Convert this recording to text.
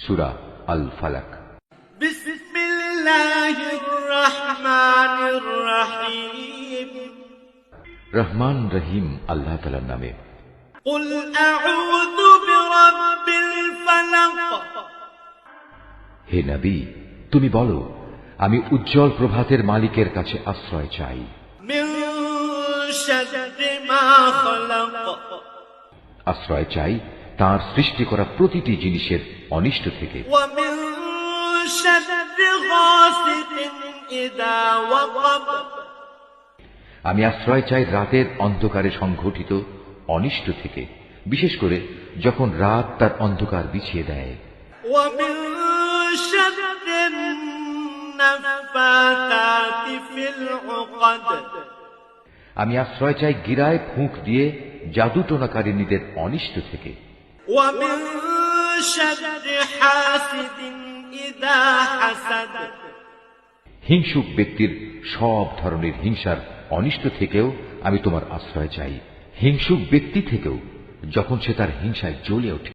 সূরা আল ফালাক। বিসমিল্লাহির রহমানির রহিম। রহমান রহিম আল্লাহ তাআলার নামে। কুল আউযু বিরাব্বিল ফালাক। হে নবী, তুমি বলো, আমি উজ্জ্বল প্রভাতের মালিকের কাছে আশ্রয় চাই। মিন শাররি মা খালাক। আশ্রয় চাই তার সৃষ্টি করা প্রতিটি জিনিসের অনিষ্ট থেকে। ওয়া মিন শাররি গাসিকিন ইযা ওয়াকাব। আমি আশ্রয় চাই রাতের অন্ধকারে সংঘটিত অনিষ্ট থেকে, বিশেষ করে যখন রাত তার অন্ধকার বিছিয়ে দেয়। ওয়া মিন শাররিন নাফাতাতি ফিল উকাদ। আমি আশ্রয় চাই গিরায় ফুঁক দিয়ে জাদুটোনাকারিনীদের অনিষ্ট থেকে। ওয়া মিন শাররি হাসিদিন ইযা হাসাদ। হিংসুক ব্যক্তির সব ধরনের হিংসার অনিষ্ট থেকেও আমি তোমার আশ্রয় চাই। হিংসুক ব্যক্তি থেকেও, যখন সে তার হিংসায় জ্বলে ওঠে।